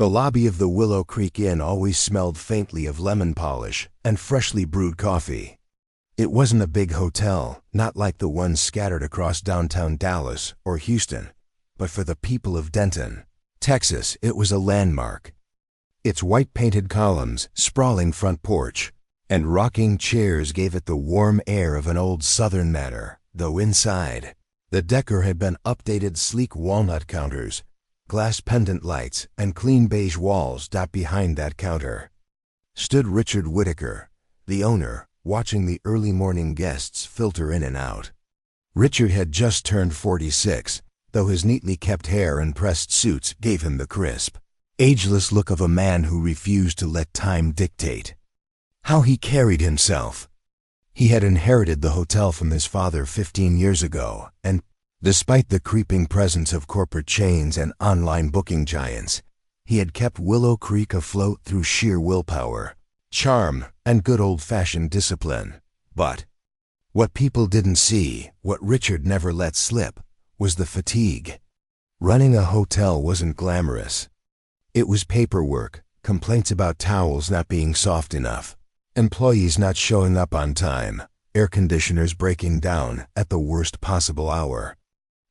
The lobby of the Willow Creek Inn always smelled faintly of lemon polish and freshly brewed coffee. It wasn't a big hotel, not like the ones scattered across downtown Dallas or Houston, but for the people of Denton, Texas, it was a landmark. Its white-painted columns, sprawling front porch, and rocking chairs gave it the warm air of an old Southern manor, though inside, the decor had been updated sleek walnut counters, glass pendant lights, and clean beige walls dot behind that counter. Stood Richard Whittaker, the owner, watching the early morning guests filter in and out. Richard had just turned 46, though his neatly kept hair and pressed suits gave him the crisp, ageless look of a man who refused to let time dictate how he carried himself. He had inherited the hotel from his father 15 years ago, and despite the creeping presence of corporate chains and online booking giants, he had kept Willow Creek afloat through sheer willpower, charm, and good old-fashioned discipline. But what people didn't see, what Richard never let slip, was the fatigue. Running a hotel wasn't glamorous. It was paperwork, complaints about towels not being soft enough, employees not showing up on time, air conditioners breaking down at the worst possible hour.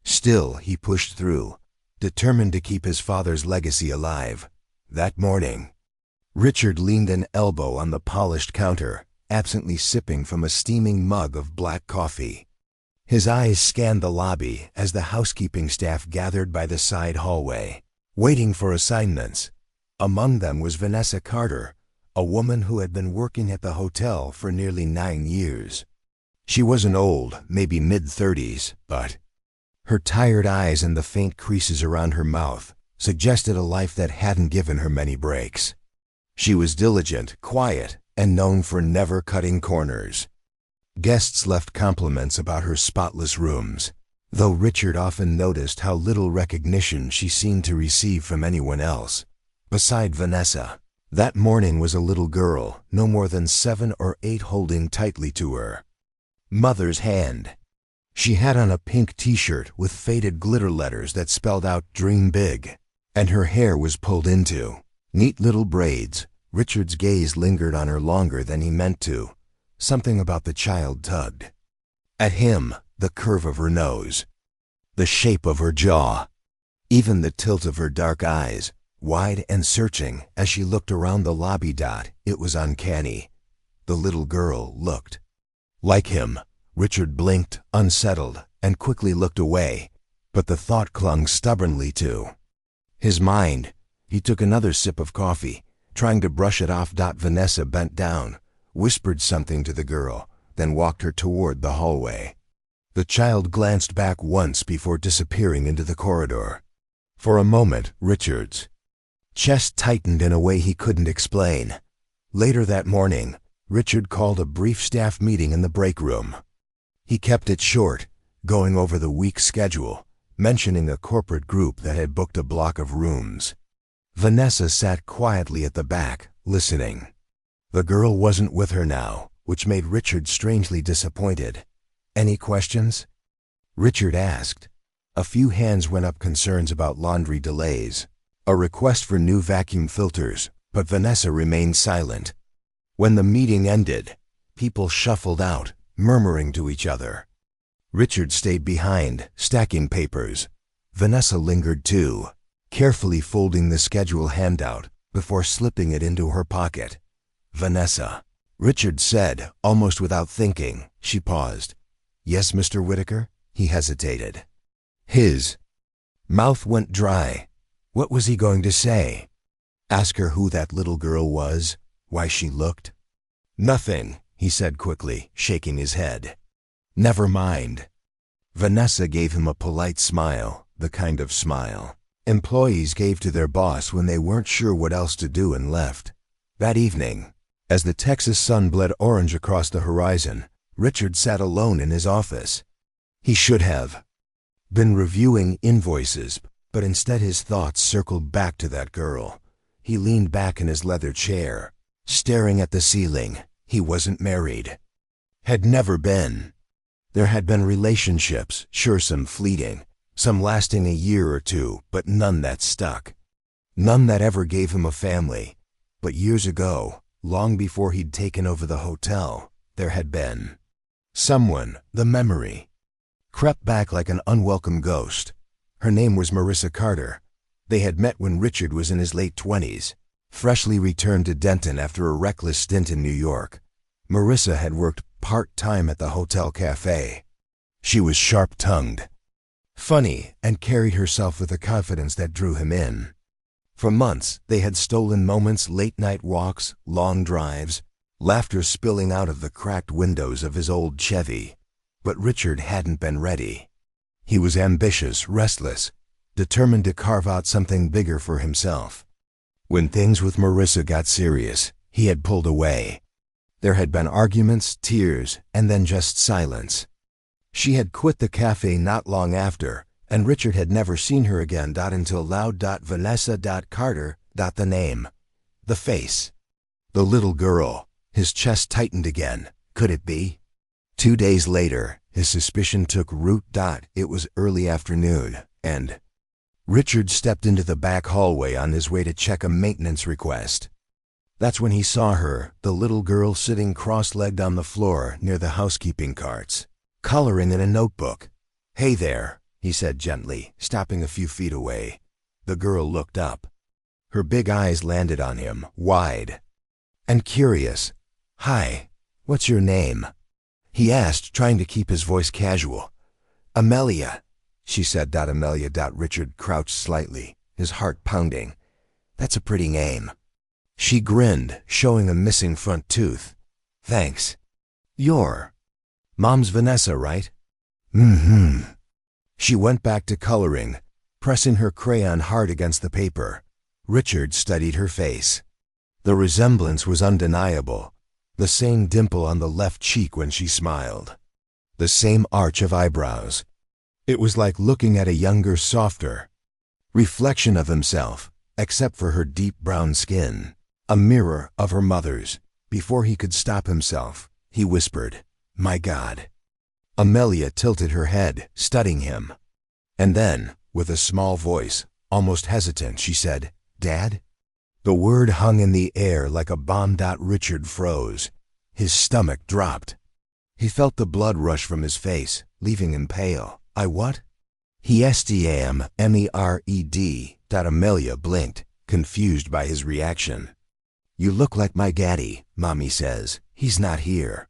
Still, he pushed through, determined to keep his father's legacy alive. That morning, Richard leaned an elbow on the polished counter, absently sipping from a steaming mug of black coffee. His eyes scanned the lobby as the housekeeping staff gathered by the side hallway, waiting for assignments. Among them was Vanessa Carter, a woman who had been working at the hotel for nearly 9 years. She wasn't old, maybe mid-30s, but her tired eyes and the faint creases around her mouth suggested a life that hadn't given her many breaks. She was diligent, quiet, and known for never cutting corners. Guests left compliments about her spotless rooms, though Richard often noticed how little recognition she seemed to receive from anyone else. Beside Vanessa, that morning was a little girl, no more than 7 or 8, holding tightly to her mother's hand. She had on a pink t-shirt with faded glitter letters that spelled out "Dream Big," and her hair was pulled into neat little braids. Richard's gaze lingered on her longer than he meant to. Something about the child tugged at him, the curve of her nose, the shape of her jaw, even the tilt of her dark eyes, wide and searching as she looked around the lobby. It was uncanny. The little girl looked like him. Richard blinked, unsettled, and quickly looked away, but the thought clung stubbornly to his mind. He took another sip of coffee, trying to brush it off. Vanessa bent down, whispered something to the girl, then walked her toward the hallway. The child glanced back once before disappearing into the corridor. For a moment, Richard's chest tightened in a way he couldn't explain. Later that morning, Richard called a brief staff meeting in the break room. He kept it short, going over the week's schedule, mentioning a corporate group that had booked a block of rooms. Vanessa sat quietly at the back, listening. The girl wasn't with her now, which made Richard strangely disappointed. "Any questions?" Richard asked. A few hands went up, concerns about laundry delays, a request for new vacuum filters, but Vanessa remained silent. When the meeting ended, people shuffled out, murmuring to each other. Richard stayed behind, stacking papers. Vanessa lingered too, carefully folding the schedule handout before slipping it into her pocket. "Vanessa," Richard said, almost without thinking. She paused. "Yes, Mr. Whittaker?" He hesitated. His mouth went dry. What was he going to say? Ask her who that little girl was? Why she looked? "Nothing," he said quickly, shaking his head. "Never mind." Vanessa gave him a polite smile, the kind of smile employees gave to their boss when they weren't sure what else to do, and left. That evening, as the Texas sun bled orange across the horizon, Richard sat alone in his office. He should have been reviewing invoices, but instead his thoughts circled back to that girl. He leaned back in his leather chair, staring at the ceiling. He wasn't married. Had never been. There had been relationships, sure, some fleeting, some lasting a year or two, but none that stuck. None that ever gave him a family. But years ago, long before he'd taken over the hotel, there had been someone, the memory crept back like an unwelcome ghost. Her name was Marissa Carter. They had met when Richard was in his late 20s, freshly returned to Denton after a reckless stint in New York. Marissa had worked part-time at the hotel cafe. She was sharp-tongued, funny, and carried herself with a confidence that drew him in. For months, they had stolen moments, late-night walks, long drives, laughter spilling out of the cracked windows of his old Chevy. But Richard hadn't been ready. He was ambitious, restless, determined to carve out something bigger for himself. When things with Marissa got serious, he had pulled away. There had been arguments, tears, and then just silence. She had quit the cafe not long after, and Richard had never seen her again until loud.vanessa.carter. The name. The face. The little girl. His chest tightened again. Could it be? 2 days later, his suspicion took root. It was early afternoon, and Richard stepped into the back hallway on his way to check a maintenance request. That's when he saw her, the little girl sitting cross-legged on the floor near the housekeeping carts, coloring in a notebook. "Hey there," he said gently, stopping a few feet away. The girl looked up. Her big eyes landed on him, wide and curious. "Hi, what's your name?" he asked, trying to keep his voice casual. "Amelia," she said. Amelia. Richard crouched slightly, his heart pounding. "That's a pretty name." She grinned, showing a missing front tooth. "Thanks. Your mom's Vanessa, right?" "Mm-hmm." She went back to coloring, pressing her crayon hard against the paper. Richard studied her face. The resemblance was undeniable. The same dimple on the left cheek when she smiled. The same arch of eyebrows. It was like looking at a younger, softer reflection of himself, except for her deep brown skin. A mirror of her mother's. Before he could stop himself, he whispered, "My God." Amelia tilted her head, studying him. And then, with a small voice, almost hesitant, she said, "Dad?" The word hung in the air like a bomb. Richard froze. His stomach dropped. He felt the blood rush from his face, leaving him pale. "I what?" He stammered. Amelia blinked, confused by his reaction. "You look like my daddy, Mommy says. He's not here.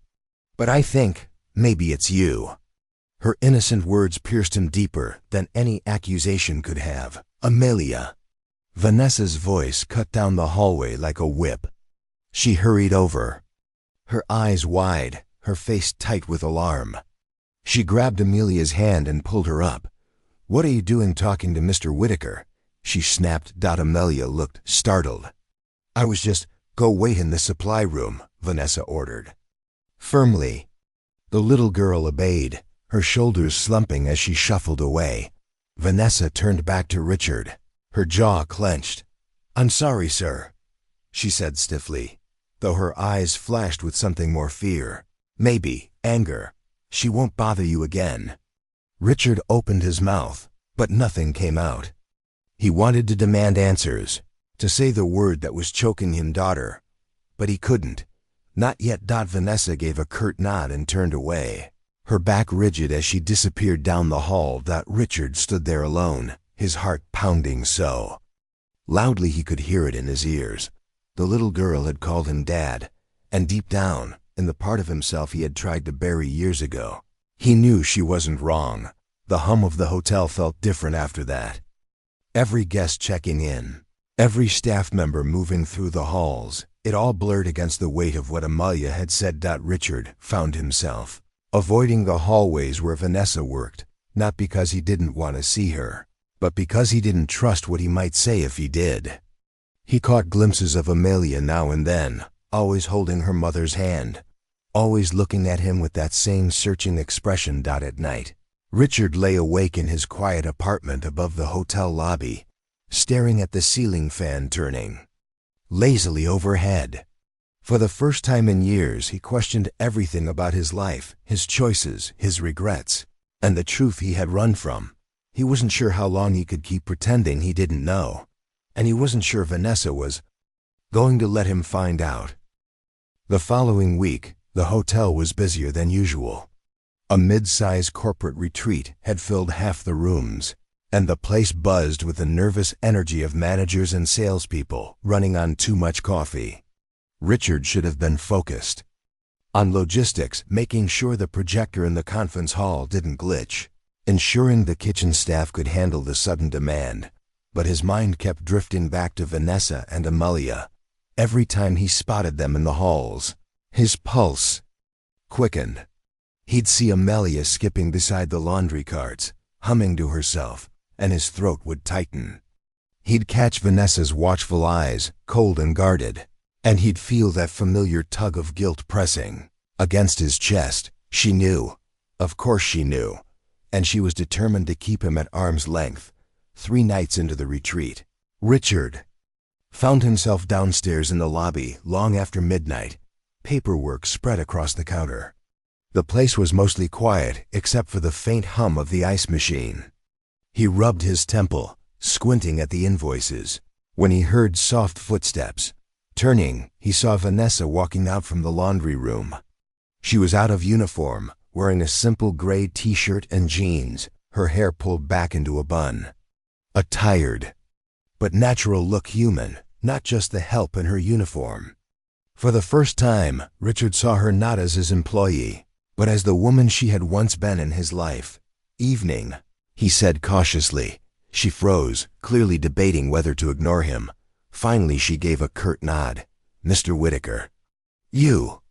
But I think maybe it's you." Her innocent words pierced him deeper than any accusation could have. "Amelia." Vanessa's voice cut down the hallway like a whip. She hurried over, her eyes wide, her face tight with alarm. She grabbed Amelia's hand and pulled her up. "What are you doing talking to Mr. Whitaker?" she snapped. Amelia looked startled. "I was just go wait in the supply room," Vanessa ordered firmly. The little girl obeyed, her shoulders slumping as she shuffled away. Vanessa turned back to Richard, her jaw clenched. "I'm sorry, sir," she said stiffly, though her eyes flashed with something more fear. Maybe anger. "She won't bother you again." Richard opened his mouth, but nothing came out. He wanted to demand answers, to say the word that was choking him, daughter, but he couldn't. "Not yet." Vanessa gave a curt nod and turned away, her back rigid as she disappeared down the hall. Richard stood there alone, his heart pounding so loudly he could hear it in his ears. The little girl had called him Dad, and deep down, in the part of himself he had tried to bury years ago, he knew she wasn't wrong. The hum of the hotel felt different after that. Every guest checking in, every staff member moving through the halls, it all blurred against the weight of what Amelia had said. Richard found himself avoiding the hallways where Vanessa worked, not because he didn't want to see her, but because he didn't trust what he might say if he did. He caught glimpses of Amelia now and then, always holding her mother's hand, always looking at him with that same searching expression. At night, Richard lay awake in his quiet apartment above the hotel lobby, staring at the ceiling fan turning lazily overhead. For the first time in years, he questioned everything about his life, his choices, his regrets, and the truth he had run from. He wasn't sure how long he could keep pretending he didn't know. and he wasn't sure Vanessa was going to let him find out. The following week, the hotel was busier than usual. A mid-size corporate retreat had filled half the rooms, and the place buzzed with the nervous energy of managers and salespeople running on too much coffee. Richard should have been focused on logistics, making sure the projector in the conference hall didn't glitch, ensuring the kitchen staff could handle the sudden demand, but his mind kept drifting back to Vanessa and Amelia. Every time he spotted them in the halls, his pulse quickened. He'd see Amelia skipping beside the laundry carts, humming to herself, and his throat would tighten. He'd catch Vanessa's watchful eyes, cold and guarded, and he'd feel that familiar tug of guilt pressing against his chest. She knew. Of course she knew. And she was determined to keep him at arm's length. 3 nights into the retreat, Richard found himself downstairs in the lobby long after midnight, paperwork spread across the counter. The place was mostly quiet except for the faint hum of the ice machine. He rubbed his temple, squinting at the invoices, when he heard soft footsteps. Turning, he saw Vanessa walking out from the laundry room. She was out of uniform, wearing a simple gray t-shirt and jeans, her hair pulled back into a bun. A tired but natural look, human, not just the help in her uniform. For the first time, Richard saw her not as his employee, but as the woman she had once been in his life. "Evening," he said cautiously. She froze, clearly debating whether to ignore him. Finally she gave a curt nod. "Mr. Whitaker." "You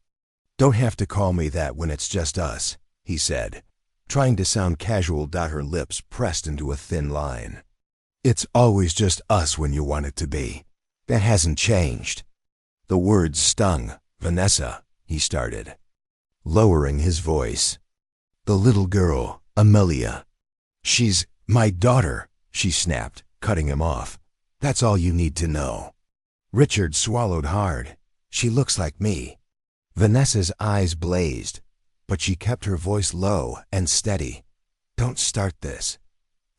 don't have to call me that when it's just us," he said, trying to sound casual. Her lips pressed into a thin line. "It's always just us when you want it to be. That hasn't changed." The words stung. "Vanessa," he started, lowering his voice. "The little girl, Amelia. She's my daughter," she snapped, cutting him off. "That's all you need to know." Richard swallowed hard. "She looks like me." Vanessa's eyes blazed, but she kept her voice low and steady. "Don't start this.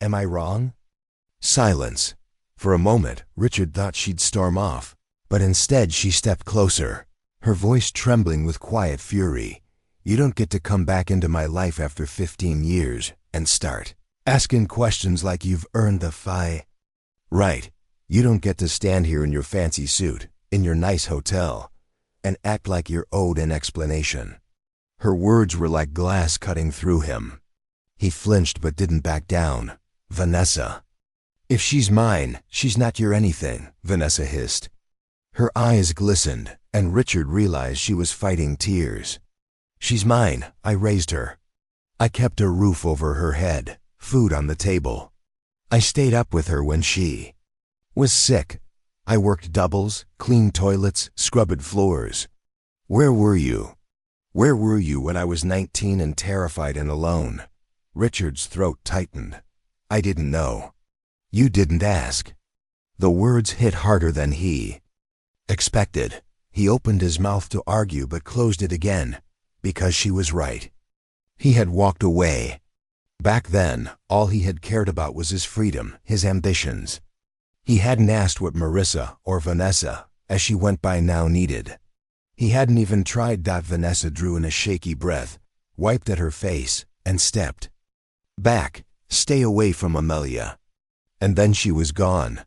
Am I wrong?" Silence. For a moment, Richard thought she'd storm off, but instead she stepped closer, her voice trembling with quiet fury. "You don't get to come back into my life after 15 years and start asking questions like you've earned the right. You don't get to stand here in your fancy suit, in your nice hotel, and act like you're owed an explanation." Her words were like glass cutting through him. He flinched but didn't back down. "Vanessa." "If she's mine, she's not your anything," Vanessa hissed. Her eyes glistened, and Richard realized she was fighting tears. "She's mine. I raised her. I kept a roof over her head, food on the table. I stayed up with her when she was sick. I worked doubles, cleaned toilets, scrubbed floors. Where were you? Where were you when I was 19 and terrified and alone?" Richard's throat tightened. "I didn't know. You didn't ask." The words hit harder than he expected. He opened his mouth to argue but closed it again, because she was right. He had walked away. Back then, all he had cared about was his freedom, his ambitions. He hadn't asked what Marissa, or Vanessa, as she went by now, needed. He hadn't even tried. Vanessa drew in a shaky breath, wiped at her face, and stepped back. "Stay away from Amelia." And then she was gone,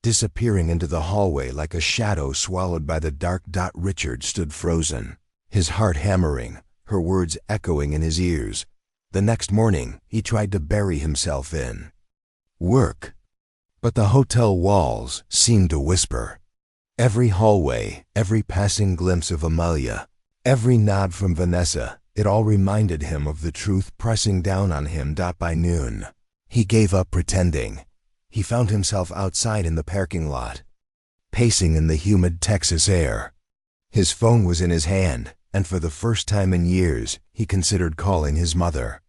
disappearing into the hallway like a shadow swallowed by the dark. Richard stood frozen, his heart hammering, her words echoing in his ears. The next morning, he tried to bury himself in work, but the hotel walls seemed to whisper. Every hallway, every passing glimpse of Amelia, every nod from Vanessa, it all reminded him of the truth pressing down on him. By noon, he gave up pretending. He found himself outside in the parking lot, pacing in the humid Texas air. His phone was in his hand, and for the first time in years, he considered calling his mother.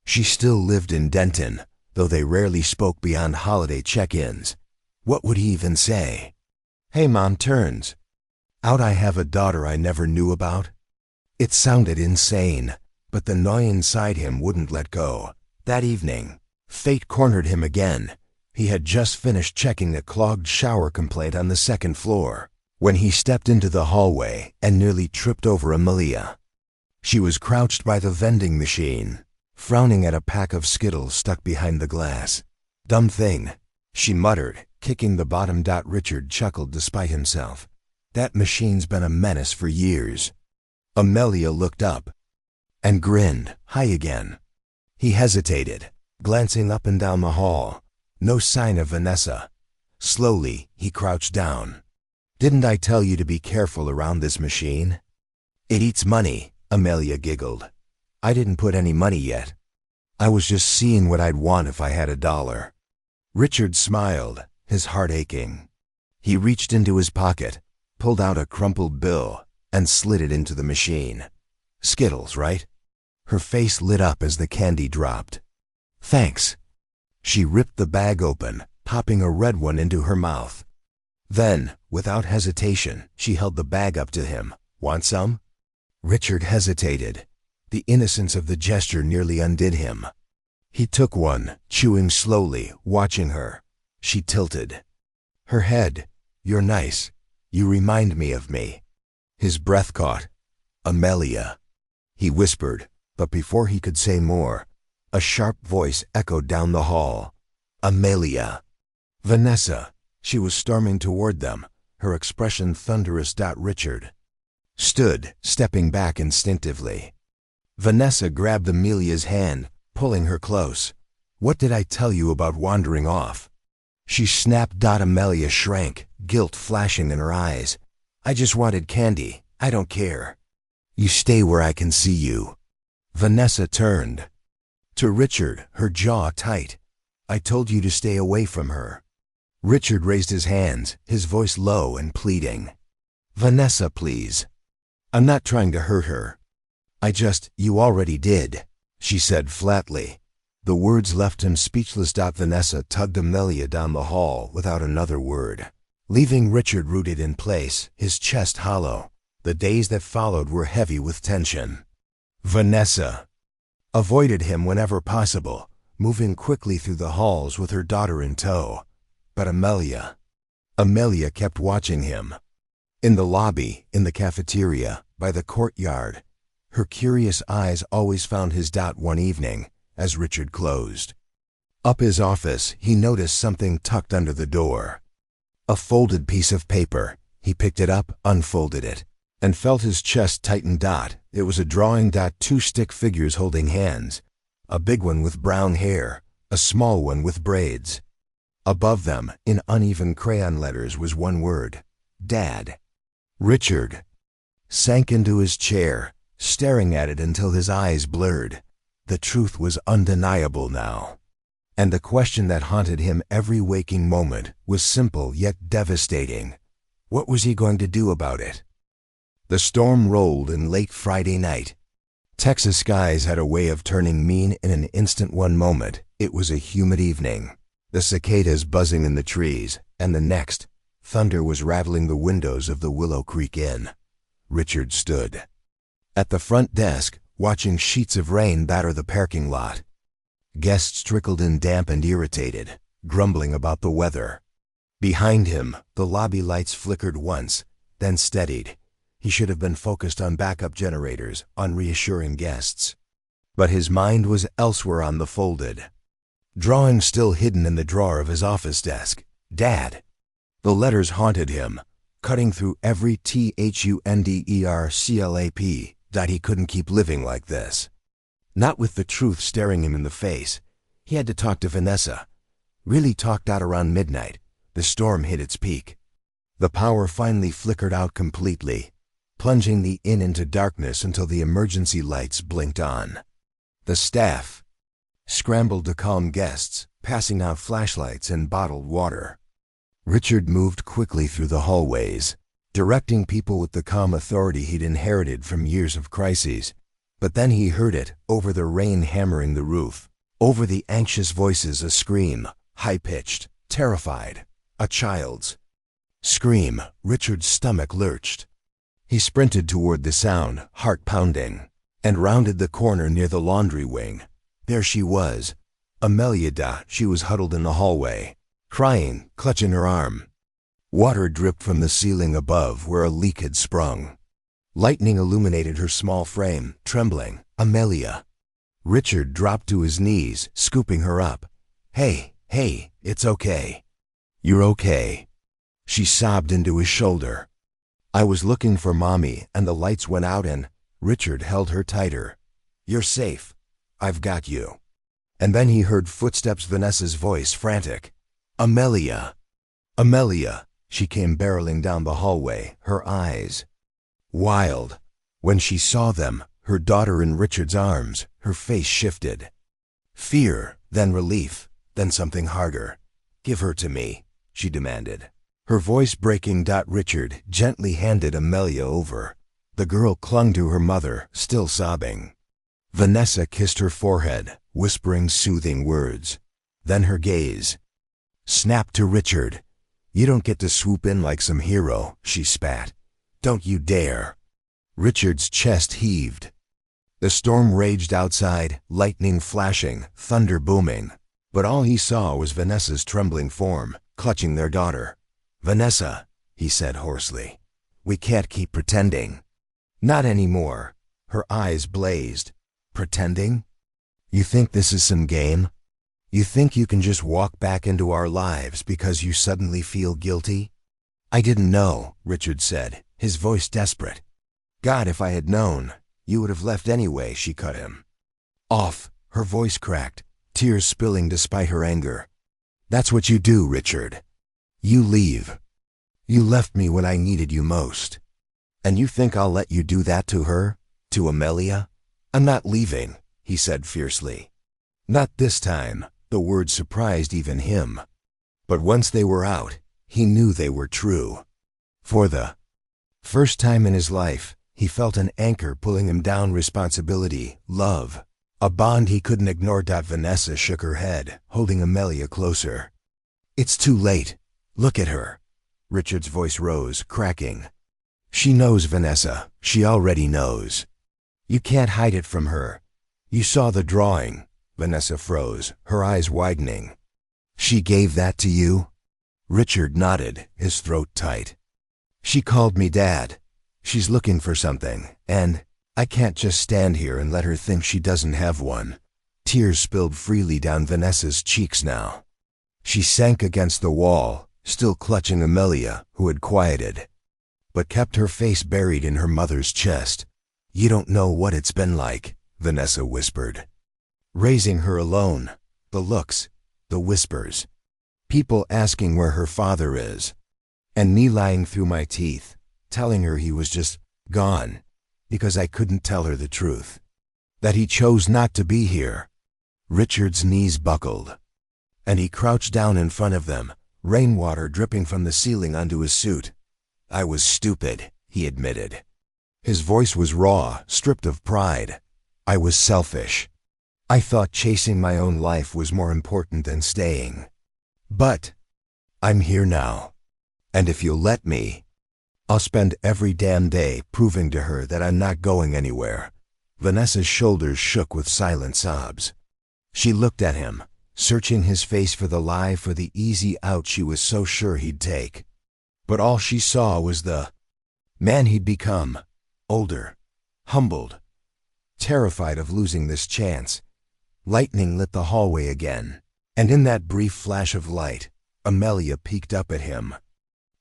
She still lived in Denton, though they rarely spoke beyond holiday check-ins. What would he even say? "Hey, Mom." Turns out I have a daughter I never knew about. It sounded insane, but the gnawing inside him wouldn't let go. That evening, fate cornered him again. He had just finished checking a clogged shower complaint on the second floor when he stepped into the hallway and nearly tripped over Amelia. She was crouched by the vending machine, frowning at a pack of Skittles stuck behind the glass. "Dumb thing," she muttered, kicking the bottom. Richard chuckled despite himself. "That machine's been a menace for years." Amelia looked up and grinned. "Hi again." He hesitated, glancing up and down the hall. No sign of Vanessa. Slowly, he crouched down. "Didn't I tell you to be careful around this machine?" "It eats money," Amelia giggled. "I didn't put any money yet. I was just seeing what I'd want if I had $1. Richard smiled, his heart aching. He reached into his pocket, pulled out a crumpled bill, and slid it into the machine. "Skittles, right?" Her face lit up as the candy dropped. "Thanks." She ripped the bag open, popping a red one into her mouth. Then, without hesitation, she held the bag up to him. "Want some?" Richard hesitated. The innocence of the gesture nearly undid him. He took one, chewing slowly, watching her. She tilted her head. "You're nice. You remind me of me." His breath caught. "Amelia," he whispered, but before he could say more, a sharp voice echoed down the hall. "Amelia." "Vanessa." She was storming toward them, her expression thunderous. Richard stood, stepping back instinctively. Vanessa grabbed Amelia's hand, pulling her close. "What did I tell you about wandering off?" She snapped. Amelia shrank, guilt flashing in her eyes. "I just wanted candy. I don't care." "You stay where I can see you." Vanessa turned to Richard, her jaw tight. "I told you to stay away from her." Richard raised his hands, his voice low and pleading. "Vanessa, please. I'm not trying to hurt her. You already did," she said flatly. The words left him speechless. Vanessa tugged Amelia down the hall without another word, leaving Richard rooted in place, his chest hollow. The days that followed were heavy with tension. Vanessa avoided him whenever possible, moving quickly through the halls with her daughter in tow. But Amelia kept watching him. In the lobby, in the cafeteria, by the courtyard, her curious eyes always found his. One evening, as Richard closed up his office, he noticed something tucked under the door. A folded piece of paper. He picked it up, unfolded it, and felt his chest tighten. It was a drawing. Two stick figures holding hands. A big one with brown hair, a small one with braids. Above them, in uneven crayon letters, was one word: Dad. Richard sank into his chair, staring at it until his eyes blurred. The truth was undeniable now, and the question that haunted him every waking moment was simple yet devastating. What was he going to do about it? The storm rolled in late Friday night. Texas skies had a way of turning mean in an instant. One moment, it was a humid evening, the cicadas buzzing in the trees, and the next, thunder was rattling the windows of the Willow Creek Inn. Richard stood at the front desk, watching sheets of rain batter the parking lot. Guests trickled in damp and irritated, grumbling about the weather. Behind him, the lobby lights flickered once, then steadied. He should have been focused on backup generators, on reassuring guests. But his mind was elsewhere, on the folded drawing still hidden in the drawer of his office desk. Dad. The letters haunted him, cutting through every THUNDERCLAP. He couldn't keep living like this. Not with the truth staring him in the face. He had to talk to Vanessa. Really talk. Around midnight, the storm hit its peak. The power finally flickered out completely, plunging the inn into darkness until the emergency lights blinked on. The staff scrambled to calm guests, passing out flashlights and bottled water. Richard moved quickly through the hallways, directing people with the calm authority he'd inherited from years of crises. But then he heard it, over the rain hammering the roof, over the anxious voices, a scream, high-pitched, terrified, a child's scream. Richard's stomach lurched. He sprinted toward the sound, heart pounding, and rounded the corner near the laundry wing. There she was, Amelia. She was huddled in the hallway, crying, clutching her arm. Water dripped from the ceiling above where a leak had sprung. Lightning illuminated her small frame, trembling. Amelia. Richard dropped to his knees, scooping her up. Hey, it's okay. You're okay. She sobbed into his shoulder. I was looking for Mommy and the lights went out and Richard held her tighter. You're safe. I've got you. And then he heard footsteps, Vanessa's voice frantic. Amelia. Amelia. She came barreling down the hallway, her eyes wild. When she saw them, her daughter in Richard's arms, her face shifted. Fear, then relief, then something harder. Give her to me, she demanded. Her voice breaking. Richard gently handed Amelia over. The girl clung to her mother, still sobbing. Vanessa kissed her forehead, whispering soothing words. Then her gaze snapped to Richard. You don't get to swoop in like some hero, she spat. Don't you dare. Richard's chest heaved. The storm raged outside, lightning flashing, thunder booming. But all he saw was Vanessa's trembling form, clutching their daughter. Vanessa, he said hoarsely. We can't keep pretending. Not anymore. Her eyes blazed. Pretending? You think this is some game? You think you can just walk back into our lives because you suddenly feel guilty? I didn't know, Richard said, his voice desperate. God, if I had known, you would have left anyway, she cut him off. Her voice cracked, tears spilling despite her anger. That's what you do, Richard. You leave. You left me when I needed you most. And you think I'll let you do that to her? To Amelia? I'm not leaving, he said fiercely. Not this time. The words surprised even him. But once they were out, he knew they were true. For the first time in his life, he felt an anchor pulling him down. Responsibility, love, a bond he couldn't ignore. Vanessa shook her head, holding Amelia closer. It's too late. Look at her. Richard's voice rose, cracking. She knows, Vanessa. She already knows. You can't hide it from her. You saw the drawing. Vanessa froze, her eyes widening. She gave that to you? Richard nodded, his throat tight. She called me Dad. She's looking for something, and I can't just stand here and let her think she doesn't have one. Tears spilled freely down Vanessa's cheeks now. She sank against the wall, still clutching Amelia, who had quieted, but kept her face buried in her mother's chest. You don't know what it's been like, Vanessa whispered. Raising her alone, the looks, the whispers, people asking where her father is, and me lying through my teeth, telling her he was just gone, because I couldn't tell her the truth, that he chose not to be here. Richard's knees buckled, and he crouched down in front of them, rainwater dripping from the ceiling onto his suit. I was stupid, he admitted. His voice was raw, stripped of pride. I was selfish. I thought chasing my own life was more important than staying. But I'm here now. And if you'll let me, I'll spend every damn day proving to her that I'm not going anywhere. Vanessa's shoulders shook with silent sobs. She looked at him, searching his face for the lie, for the easy out she was so sure he'd take. But all she saw was the man he'd become, older, humbled, terrified of losing this chance. Lightning lit the hallway again, and in that brief flash of light, Amelia peeked up at him.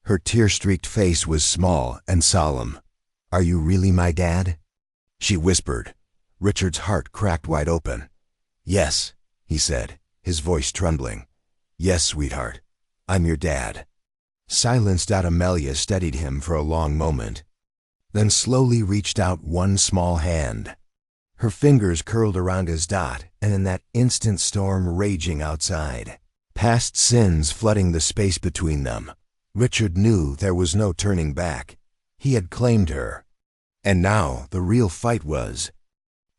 Her tear-streaked face was small and solemn. Are you really my dad? She whispered. Richard's heart cracked wide open. Yes, he said, his voice trembling. Yes, sweetheart, I'm your dad. Silenced out, Amelia steadied him for a long moment, then slowly reached out one small hand. Her fingers curled around his dot, and in that instant, storm raging outside, past sins flooding the space between them, Richard knew there was no turning back. He had claimed her, and now the real fight was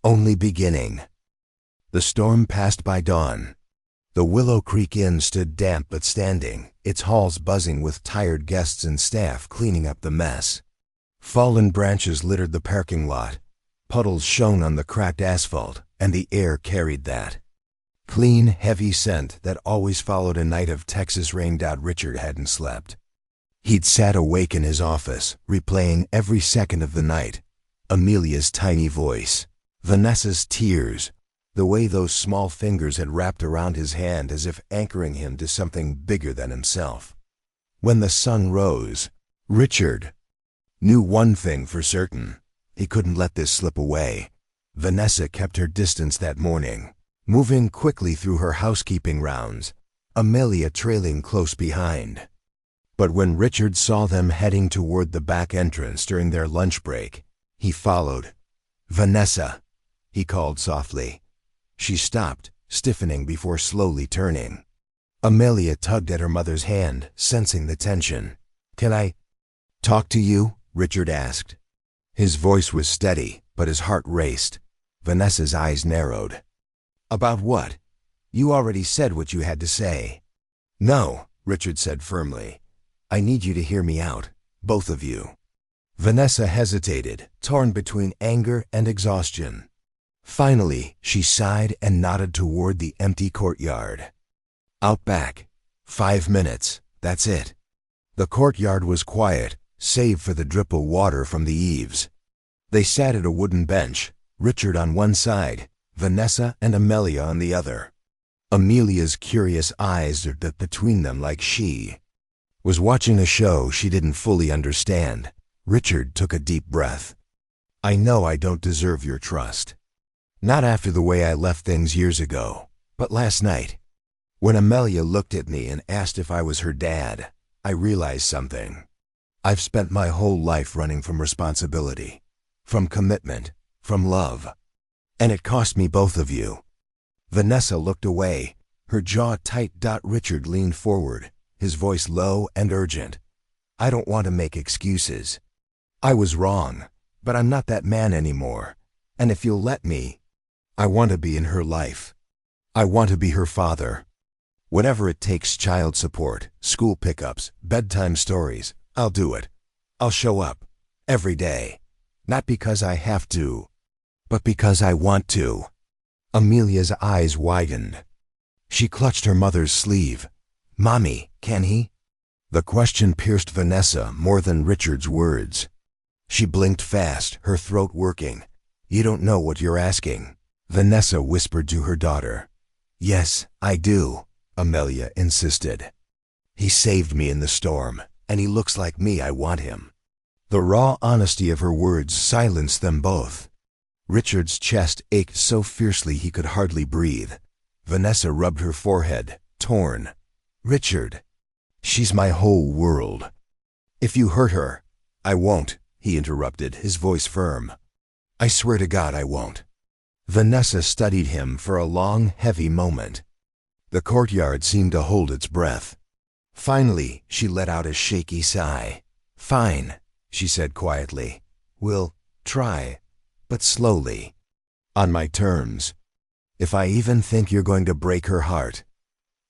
only beginning. The storm passed by dawn. The Willow Creek Inn stood damp but standing, its halls buzzing with tired guests and staff cleaning up the mess. Fallen branches littered the parking lot. Puddles shone on the cracked asphalt, and the air carried that Clean, heavy scent that always followed a night of Texas rain. Richard hadn't slept. He'd sat awake in his office, replaying every second of the night. Amelia's tiny voice, Vanessa's tears, the way those small fingers had wrapped around his hand as if anchoring him to something bigger than himself. When the sun rose, Richard knew one thing for certain. He couldn't let this slip away. Vanessa kept her distance that morning, moving quickly through her housekeeping rounds, Amelia trailing close behind. But when Richard saw them heading toward the back entrance during their lunch break, he followed. "Vanessa," he called softly. She stopped, stiffening before slowly turning. Amelia tugged at her mother's hand, sensing the tension. "Can I talk to you?" Richard asked. His voice was steady, but his heart raced. Vanessa's eyes narrowed. "About what? You already said what you had to say." "No," Richard said firmly. "I need you to hear me out, both of you." Vanessa hesitated, torn between anger and exhaustion. Finally, she sighed and nodded toward the empty courtyard. "Out back. 5 minutes, that's it." The courtyard was quiet, save for the drip of water from the eaves. They sat at a wooden bench, Richard on one side, Vanessa and Amelia on the other. Amelia's curious eyes looked between them like she was watching a show she didn't fully understand. Richard took a deep breath. "I know I don't deserve your trust. Not after the way I left things years ago, but last night, when Amelia looked at me and asked if I was her dad, I realized something. I've spent my whole life running from responsibility, from commitment, from love. And it cost me both of you." Vanessa looked away, her jaw tight. Richard leaned forward, his voice low and urgent. "I don't want to make excuses. I was wrong, but I'm not that man anymore. And if you'll let me, I want to be in her life. I want to be her father. Whatever it takes, child support, school pickups, bedtime stories, I'll do it. I'll show up, every day. Not because I have to, but because I want to." Amelia's eyes widened. She clutched her mother's sleeve. "Mommy, can he?" The question pierced Vanessa more than Richard's words. She blinked fast, her throat working. "You don't know what you're asking," Vanessa whispered to her daughter. "Yes, I do," Amelia insisted. "He saved me in the storm, and he looks like me. I want him." The raw honesty of her words silenced them both. Richard's chest ached so fiercely he could hardly breathe. Vanessa rubbed her forehead, torn. "Richard, she's my whole world." "If you hurt her—" "I won't," he interrupted, his voice firm. "I swear to God I won't." Vanessa studied him for a long, heavy moment. The courtyard seemed to hold its breath. Finally, she let out a shaky sigh. "Fine," she said quietly. "We'll try, but slowly. On my terms. If I even think you're going to break her heart—"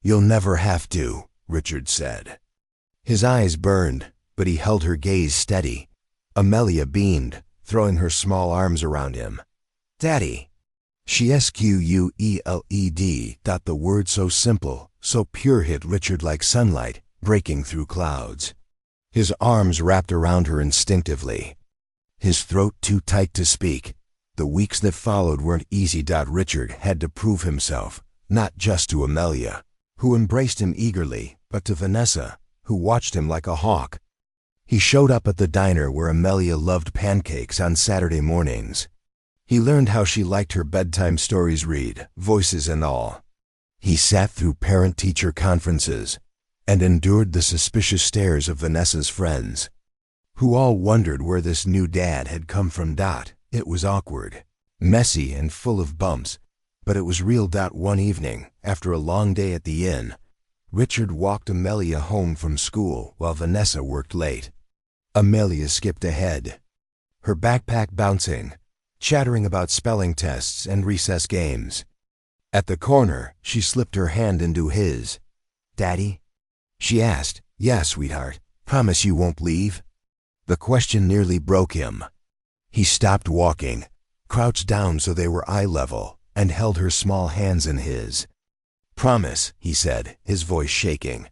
"You'll never have to," Richard said. His eyes burned, but he held her gaze steady. Amelia beamed, throwing her small arms around him. "Daddy." She squealed. The word so simple, so pure hit Richard like sunlight, breaking through clouds. His arms wrapped around her instinctively. His throat too tight to speak. The weeks that followed weren't easy. Richard had to prove himself, not just to Amelia, who embraced him eagerly, but to Vanessa, who watched him like a hawk. He showed up at the diner where Amelia loved pancakes on Saturday mornings. He learned how she liked her bedtime stories read, voices and all. He sat through parent-teacher conferences and endured the suspicious stares of Vanessa's friends, who all wondered where this new dad had come from. It was awkward, messy and full of bumps, but it was real. One evening, after a long day at the inn, Richard walked Amelia home from school while Vanessa worked late. Amelia skipped ahead, her backpack bouncing, chattering about spelling tests and recess games. At the corner, she slipped her hand into his. "Daddy?" she asked. "Yeah, sweetheart. Promise you won't leave?" The question nearly broke him. He stopped walking, crouched down so they were eye level, and held her small hands in his. "Promise," he said, his voice shaking.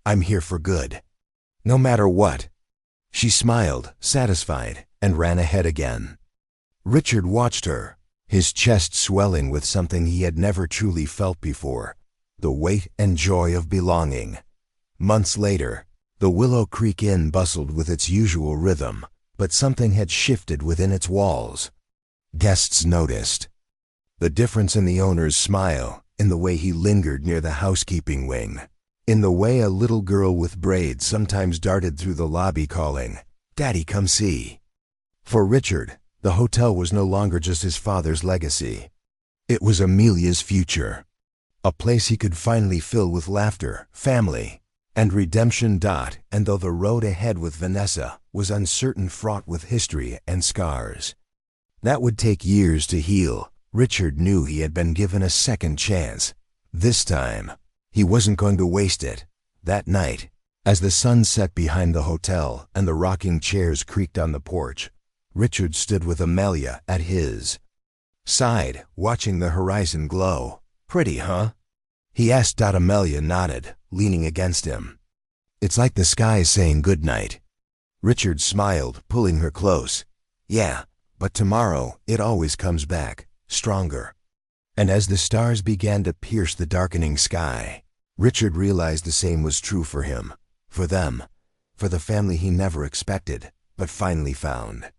"I'm here for good. No matter what." She smiled, satisfied, and ran ahead again. Richard watched her, his chest swelling with something he had never truly felt before, the weight and joy of belonging. Months later, the Willow Creek Inn bustled with its usual rhythm, but something had shifted within its walls. Guests noticed. The difference in the owner's smile, in the way he lingered near the housekeeping wing, in the way a little girl with braids sometimes darted through the lobby calling, "Daddy, come see." For Richard, the hotel was no longer just his father's legacy. It was Amelia's future. A place he could finally fill with laughter, family, and redemption. And though the road ahead with Vanessa was uncertain, fraught with history and scars that would take years to heal, Richard knew he had been given a second chance. This time, he wasn't going to waste it. That night, as the sun set behind the hotel and the rocking chairs creaked on the porch, Richard stood with Amelia at his side, watching the horizon glow. "Pretty, huh?" he asked. Amelia nodded, leaning against him. "It's like the sky saying goodnight." Richard smiled, pulling her close. "Yeah, but tomorrow it always comes back, stronger." And as the stars began to pierce the darkening sky, Richard realized the same was true for him, for them, for the family he never expected, but finally found.